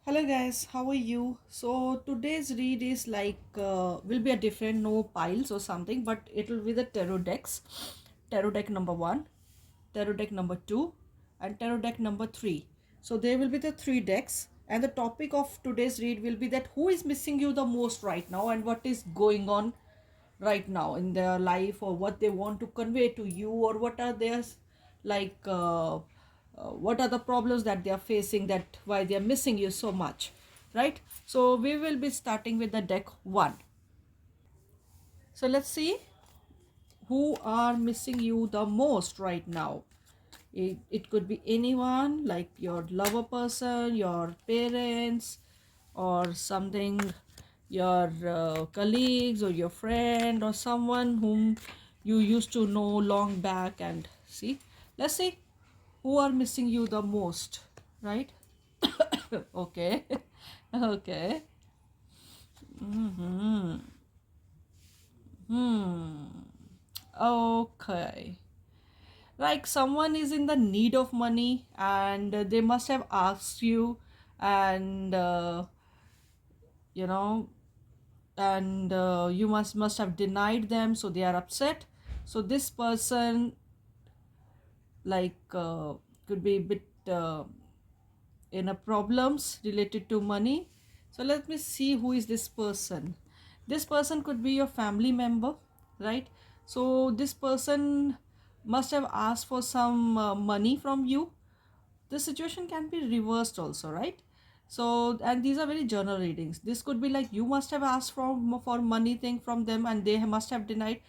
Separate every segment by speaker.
Speaker 1: Hello guys, how are you? So today's read is will be a different, no piles or something, but it will be the tarot decks. Tarot deck number 1, tarot deck number 2, and tarot deck number 3. So there will be the three decks, and the topic of today's read will be that who is missing you the most right now and what is going on right now in their life, or what they want to convey to you, or what are their like what are the problems that they are facing, that why they are missing you so much, right? So we will be starting with the deck 1. So let's see who are missing you the most right now. It could be anyone, like your lover person, your parents, or something, your colleagues, or your friend, or someone whom you used to know long back. And see, let's see who are missing you the most, right? Okay. Okay. Mm-hmm. Hmm. Okay. Like someone is in the need of money, and they must have asked you, and you know and you must have denied them, so they are upset. So this person, like could be a bit in a problems related to money. So let me see who is this person. This person could be your family member, right? So this person must have asked for some money from you. The situation can be reversed also, right? So, and these are very journal readings. This could be like you must have asked for money thing from them, and they must have denied.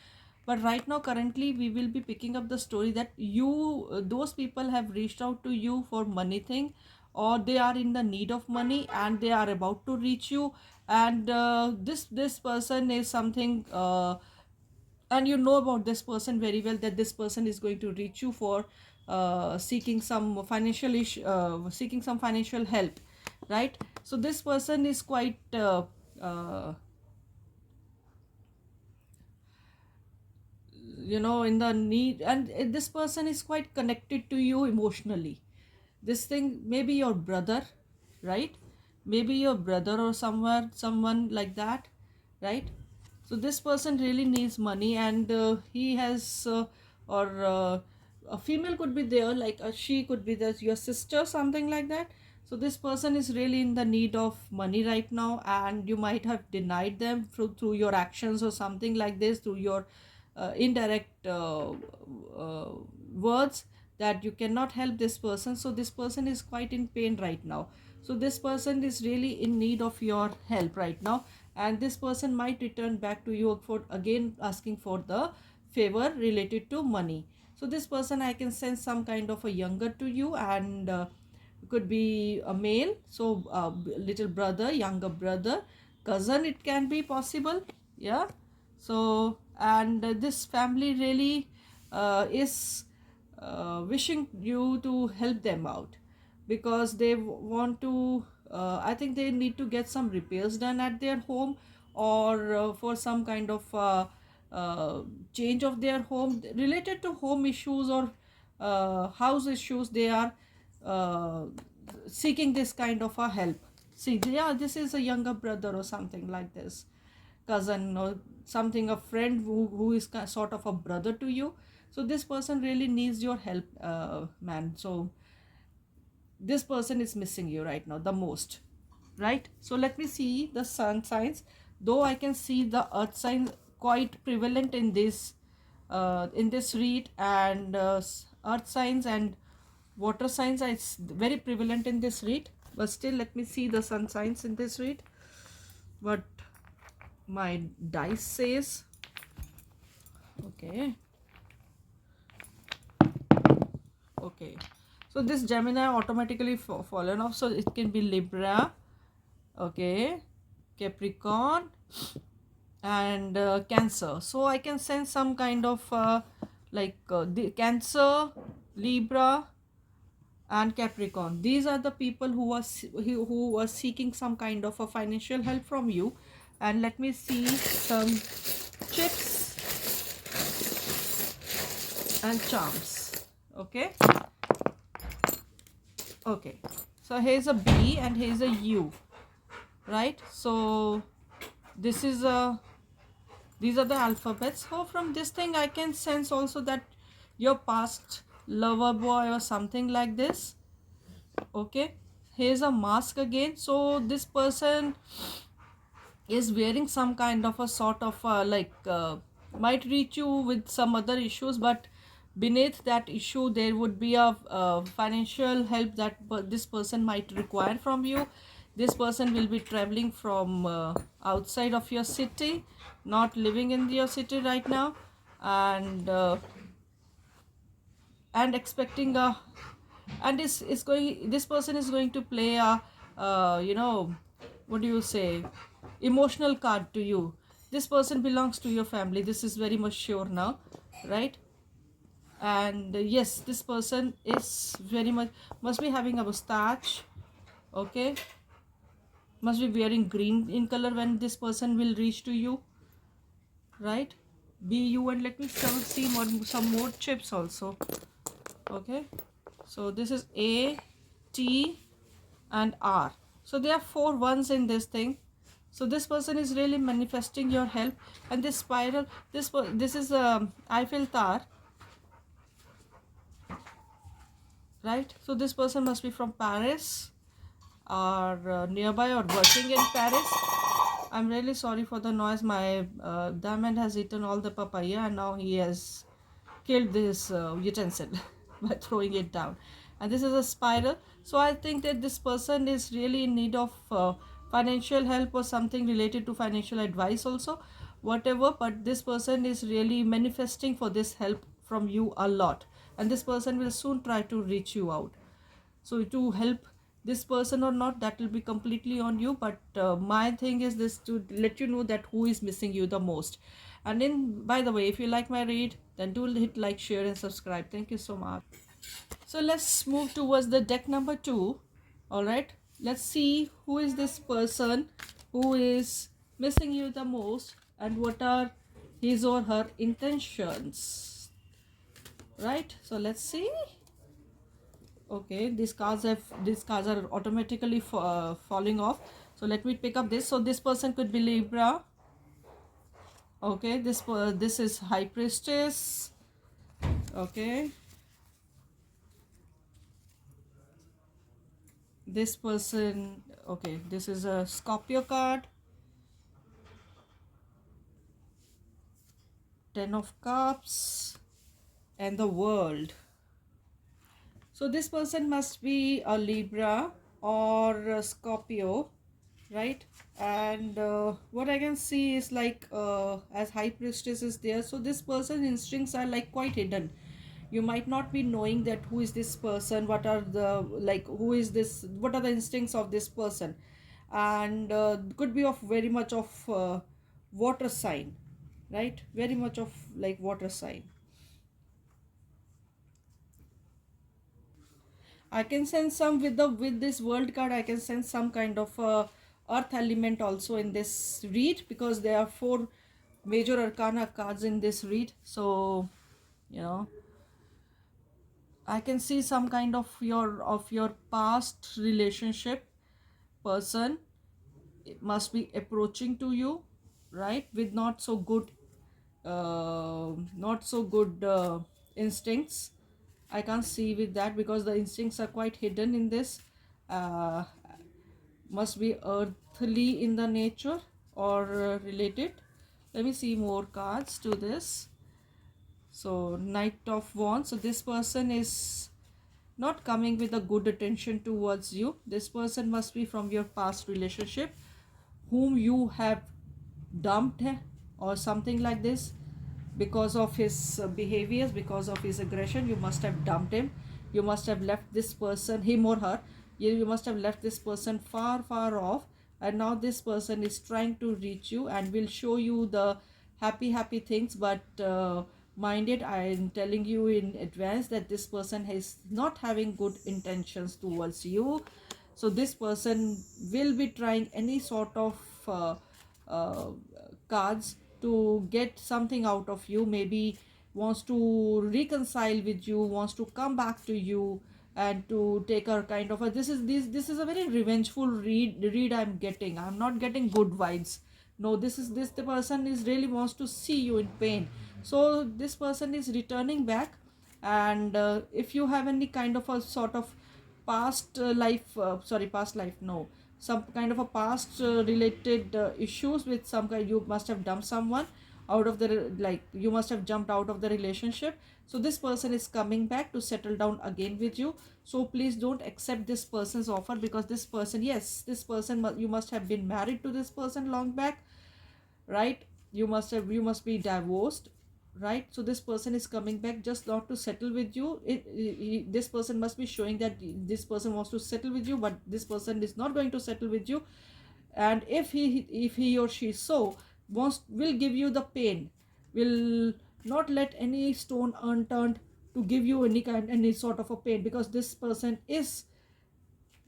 Speaker 1: But right now, currently, we will be picking up the story that those people have reached out to you for money thing, or they are in the need of money and they are about to reach you. And this person is something, and you know about this person very well, that this person is going to reach you for seeking some financial help, right? So this person is quite uh, in the need, and this person is quite connected to you emotionally. This thing may be your brother, right? Maybe your brother or someone like that, right? So this person really needs money, and he has or a female could be there, like she could be your sister, something like that. So this person is really in the need of money right now, and you might have denied them through your actions or something like this, through your indirect uh, words, that you cannot help this person. So this person is quite in pain right now. So this person is really in need of your help right now, and this person might return back to you for again asking for the favor related to money. So this person, I can sense some kind of a younger to you, and could be a male. So little brother, younger brother, cousin, it can be possible. Yeah. So, and this family really is wishing you to help them out, because they want to I think they need to get some repairs done at their home, or for some kind of uh, change of their home related to home issues, or house issues. They are uh, seeking this kind of a help. See, yeah, this is a younger brother or something like this, cousin or something, a friend who is sort of a brother to you. So this person really needs your help, man. So this person is missing you right now the most, right? So let me see the sun signs. Though I can see the earth sign quite prevalent in this read, and earth signs and water signs are very prevalent in this read, but still let me see the sun signs in this read, what my dice says. Okay. Okay, so this Gemini automatically fallen off, so it can be Libra, okay, Capricorn, and Cancer. So I can sense some kind of the Cancer, Libra, and Capricorn. These are the people who are seeking some kind of a financial help from you. And let me see some chips and charms. Okay. Okay. So here's a B and here's a U, right? So this is a, these are the alphabets. So from this thing I can sense also that your past lover boy or something like this. Okay, here's a mask again. So this person is wearing some kind of a sort of might reach you with some other issues, but beneath that issue there would be a financial help that this person might require from you. This person will be traveling from outside of your city, not living in your city right now, and expecting a, and is going, this person is going to play a what do you say, emotional card to you. This person belongs to your family, this is very much sure now, right? And yes, this person is very much, must be having a mustache. Okay, must be wearing green in color when this person will reach to you, right? BU, and let me see more, some more chips also. Okay, so this is A, T and R. So there are 4 ones in this thing. So this person is really manifesting your help. And this spiral, this is Eiffel Tower, right? So this person must be from Paris or nearby or working in Paris. I'm really sorry for the noise. My diamond has eaten all the papaya and now he has killed this utensil by throwing it down. And this is a spiral. So I think that this person is really in need of financial help or something related to financial advice also, whatever. But this person is really manifesting for this help from you a lot, and this person will soon try to reach you out. So to help this person or not, that will be completely on you, but my thing is this, to let you know that who is missing you the most. And then, by the way, if you like my read, then do hit like, share and subscribe. Thank you so much. So let's move towards the deck number 2. All right, let's see who is this person who is missing you the most and what are his or her intentions, right? So let's see. Okay, these cards are automatically falling off. So let me pick up this. So this person could be Libra. Okay, this is High Priestess. Okay, this person, okay, this is a Scorpio card. 10 of Cups and the World. So this person must be a Libra or a Scorpio, right? And what I can see is like as High Priestess is there, so this person's instincts are like quite hidden. You might not be knowing that who is this person, what are the, like, who is this, what are the instincts of this person. And could be of very much of water sign, right? Very much of like water sign. I can sense some with the, with this World card, I can sense some kind of earth element also in this read, because there are 4 major arcana cards in this read. So you know, I can see some kind of your past relationship person must be approaching to you, right, with not so good instincts. I can't see with that because the instincts are quite hidden in this. uh, must be earthly in the nature or related. Let me see more cards to this. So Knight of Wands. So this person is not coming with a good attention towards you. This person must be from your past relationship whom you have dumped or something like this. Because of his behaviors, because of his aggression, you must have dumped him. You must have left this person, him or her. You must have left this person far off, and now this person is trying to reach you and will show you the happy things. But mind it, I am telling you in advance that this person is not having good intentions towards you. So this person will be trying any sort of uh, cards to get something out of you. Maybe wants to reconcile with you, wants to come back to you, and to take a kind of a, this is a very revengeful read I'm getting. I'm not getting good vibes. No, this the person is really wants to see you in pain. So this person is returning back. And if you have any kind of a sort of past life, sorry, past life, no, some kind of a past related issues with some kind, you must have dumped someone out of the, like, you must have jumped out of the relationship. So this person is coming back to settle down again with you. So please don't accept this person's offer, because this person, yes, this person, you must have been married to this person long back, right? You must be divorced, right? So this person is coming back just not to settle with you. This person must be showing that this person wants to settle with you, but this person is not going to settle with you. And if he or she so wants, will give you the pain, will not let any stone unturned to give you any sort of a pain, because this person is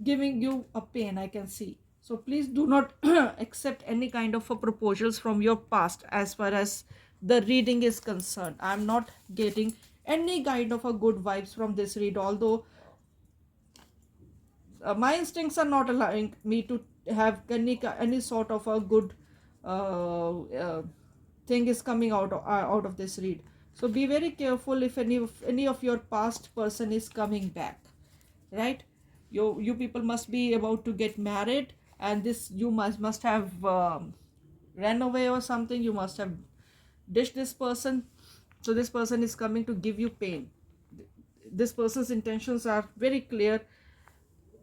Speaker 1: giving you a pain, I can see. So please do not accept any kind of a proposals from your past as far as the reading is concerned. I'm not getting any kind of a good vibes from this read, although my instincts are not allowing me to have any sort of a good thing is coming out of this read. So be very careful if any of your past person is coming back, right? You people must be about to get married, and this you must have ran away or something. You must have ditched this person. So this person is coming to give you pain. This person's intentions are very clear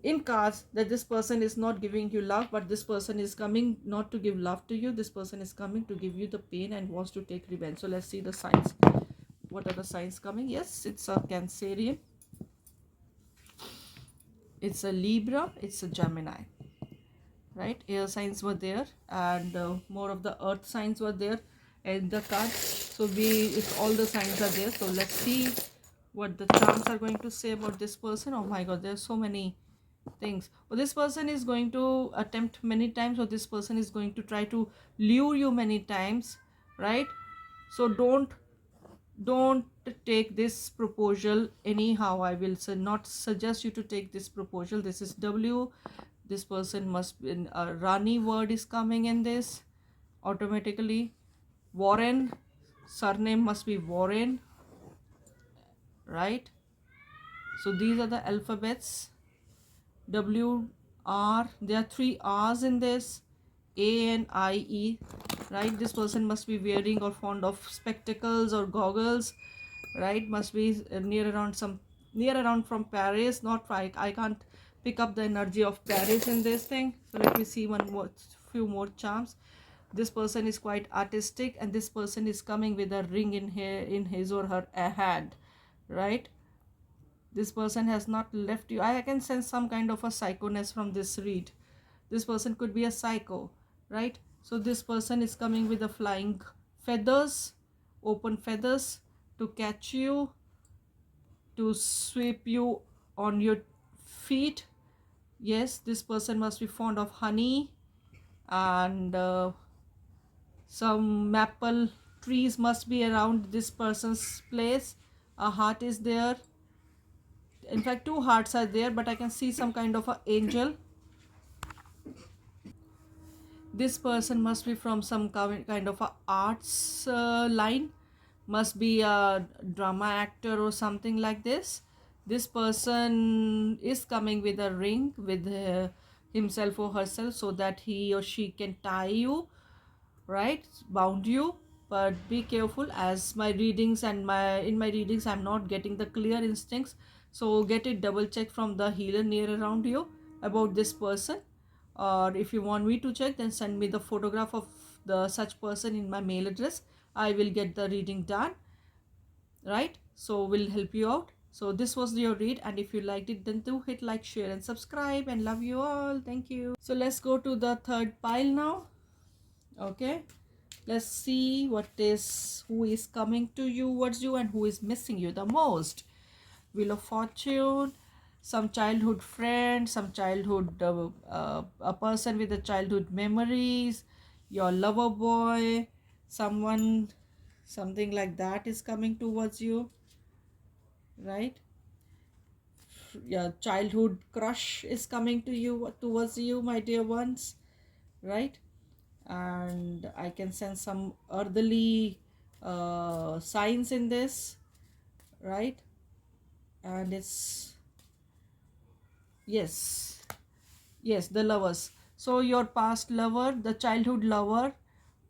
Speaker 1: in cards, that this person is not giving you love, but this person is coming not to give love to you. This person is coming to give you the pain and wants to take revenge. So let's see the signs. What are the signs coming? Yes, it's a Cancerian, it's a Libra, it's a Gemini, right? Air signs were there, and more of the earth signs were there in the card. So if all the signs are there, so let's see what the charms are going to say about this person. Oh my god, there's so many things. Well, this person is going to attempt many times, or this person is going to try to lure you many times, right? So don't take this proposal anyhow. I will not suggest you to take this proposal. This is W. This person must be a Rani word is coming in this automatically. Warren, surname must be Warren, right? So these are the alphabets. W, R, there are 3 R's in this, A and I, E, right? This person must be wearing or fond of spectacles or goggles, right? Must be near around from Paris. Not I can't pick up the energy of Paris in this thing. So let me see few more charms. This person is quite artistic, and this person is coming with a ring in his or her hand, right? This person has not left you. I can sense some kind of a psychoness from this read. This person could be a psycho, right? So this person is coming with the flying feathers, open feathers, to catch you, to sweep you on your feet. Yes, this person must be fond of honey, and some maple trees must be around this person's place. A heart is there. In fact, 2 hearts are there, but I can see some kind of a angel. This person must be from some kind of a arts line, must be a drama actor or something like this. This person is coming with a ring with himself or herself, so that he or she can tie you, right, bound you. But be careful, as my readings and in my readings I'm not getting the clear instincts. So get it double check from the healer near around you about this person. Or if you want me to check, then send me the photograph of the such person in my mail address. I will get the reading done, right? So we'll help you out. So this was your read, and if you liked it, then do hit like, share and subscribe, and love you all. Thank you. So let's go to the third pile now. Okay, let's see who is coming towards you and who is missing you the most. Wheel of Fortune, some childhood friend, some childhood a person with the childhood memories, your lover boy, something like that is coming towards you, right? your childhood crush is coming to you, towards you, my dear ones, right? And I can sense some earthly signs in this, right? And it's, yes, yes, the lovers. So your past lover, the childhood lover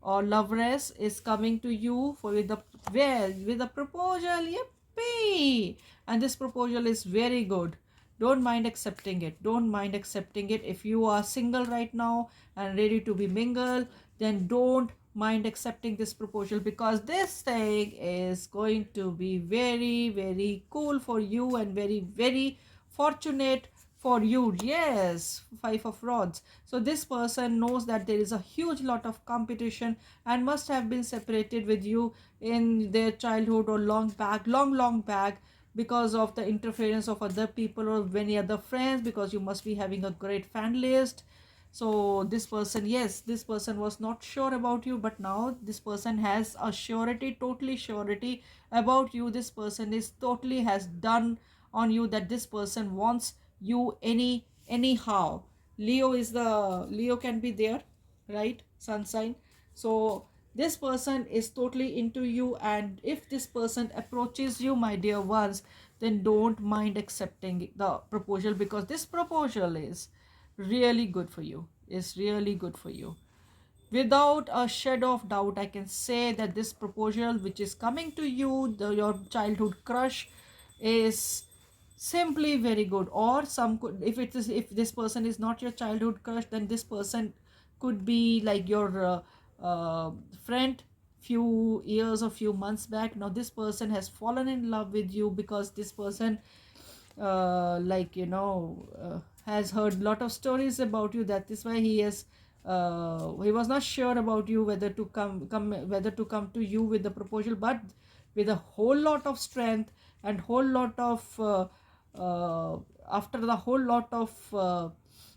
Speaker 1: or loveress is coming to you for with the, well, with a proposal. Yippee! And this proposal is very good. Don't mind accepting it. Don't mind accepting it. If you are single right now and ready to be mingle, then don't mind accepting this proposal, because this thing is going to be very, very cool for you and very, very fortunate for you. Yes, five of rods. So this person knows that there is a huge lot of competition and must have been separated with you in their childhood or long back, long back, because of the interference of other people or many other friends, because you must be having a great fan list. So this person, yes, this person was not sure about you, but now this person has a surety, totally surety about you. This person is totally has done on you, that this person wants you anyhow. Leo is the, Leo can be there, right? Sun sign. So this person is totally into you, and if this person approaches you, my dear ones, then don't mind accepting the proposal, because this proposal is really good for you. It's really good for you. Without a shadow of doubt, I can say that this proposal which is coming to you, your childhood crush, is simply very good. Or some could, if it is, if this person is not your childhood crush, then this person could be like your friend few years or few months back. Now this person has fallen in love with you, because this person like has heard lot of stories about you. That is why he was not sure about you, whether to come to you with the proposal, but with a whole lot of strength and whole lot of after the whole lot of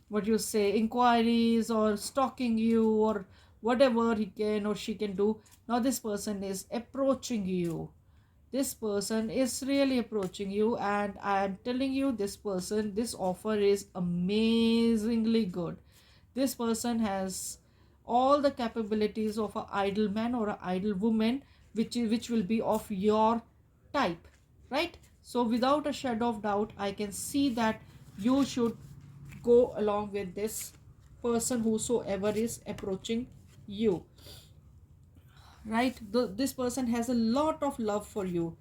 Speaker 1: what you say, inquiries or stalking you or whatever he can or she can do. Now this person is approaching you. This person is really approaching you, and I am telling you, this person, this offer is amazingly good. This person has all the capabilities of an ideal man or an ideal woman, which will be of your type, right? So without a shadow of doubt, I can see that you should go along with this person, whosoever is approaching you, right? This person has a lot of love for you.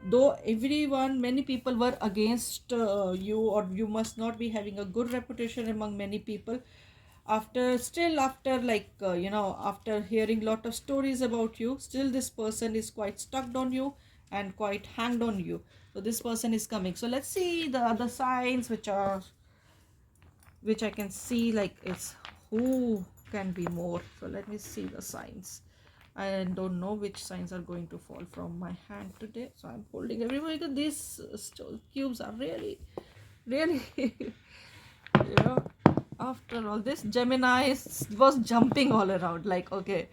Speaker 1: Though everyone, many people were against you, or you must not be having a good reputation among many people, after like after hearing lot of stories about you, still this person is quite stuck on you and quite hanged on you. So this person is coming. So let's see the other signs which I can see, like it's who can be more. So let me see the signs. I don't know which signs are going to fall from my hand today, so I'm holding everybody. These cubes are really, really, after all this, Gemini was jumping all around. Like, okay,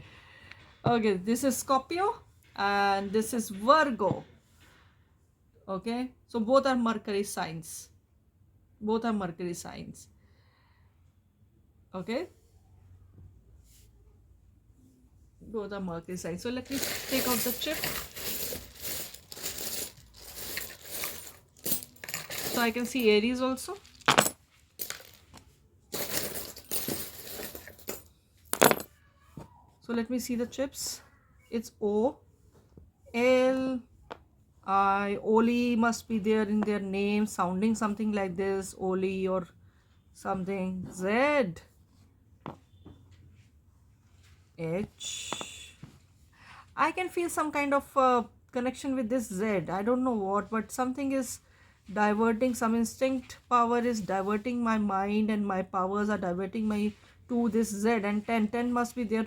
Speaker 1: this is Scorpio and this is Virgo. Okay, so both are Mercury signs. Both are Mercury signs. Okay. Both are Mercury signs. So let me take out the chip. So I can see Aries also. So let me see the chips. It's O, L, I. Oli must be there in their name, sounding something like this, Oli or something. Z, H. I can feel some kind of connection with this Z. I don't know what, but something is diverting. Some instinct power is diverting my mind, and my powers are diverting my to this Z. And 10 must be their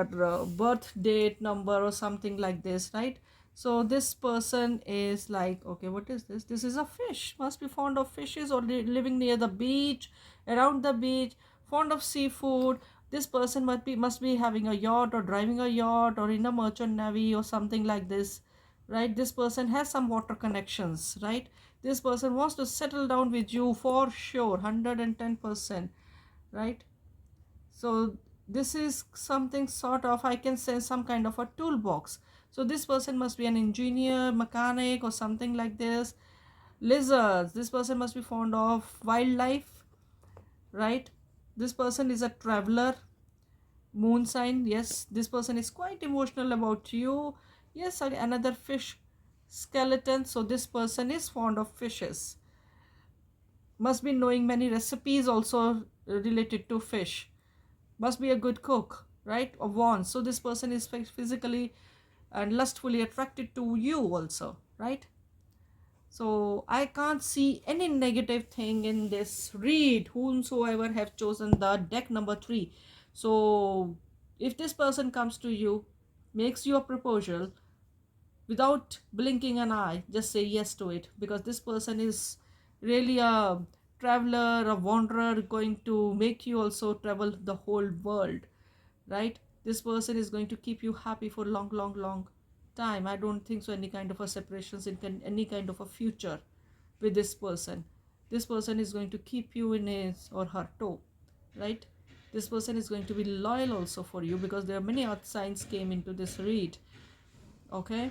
Speaker 1: birth date number or something like this, right? So this person is like, okay, what is this? This is a fish. Must be fond of fishes or living near the beach, around the beach, fond of seafood. This person must be having a yacht or driving a yacht or in a merchant navy or something like this, right? This person has some water connections, right? This person wants to settle down with you for sure, 110%, right? So this is something sort of, I can say, some kind of a toolbox. So this person must be an engineer, mechanic, or something like this. Lizards, this person must be fond of wildlife, right? This person is a traveler. Moon sign, yes, this person is quite emotional about you. Yes, another fish skeleton, so this person is fond of fishes. Must be knowing many recipes also related to fish. Must be a good cook, right? Or wants. So this person is physically and lustfully attracted to you also, right? So I can't see any negative thing in this read, whomsoever have chosen the deck number 3. So if this person comes to you, makes you a proposal, without blinking an eye, just say yes to it, because this person is really a traveler, a wanderer, going to make you also travel the whole world, right? This person is going to keep you happy for long, long, long time. I don't think so any kind of a separations in any kind of a future with this person. This person is going to keep you in his or her toe, right? This person is going to be loyal also for you, because there are many earth signs came into this read. Okay,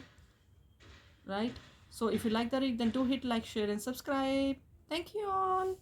Speaker 1: right? So if you like the read, then do hit like, share and subscribe. Thank you all.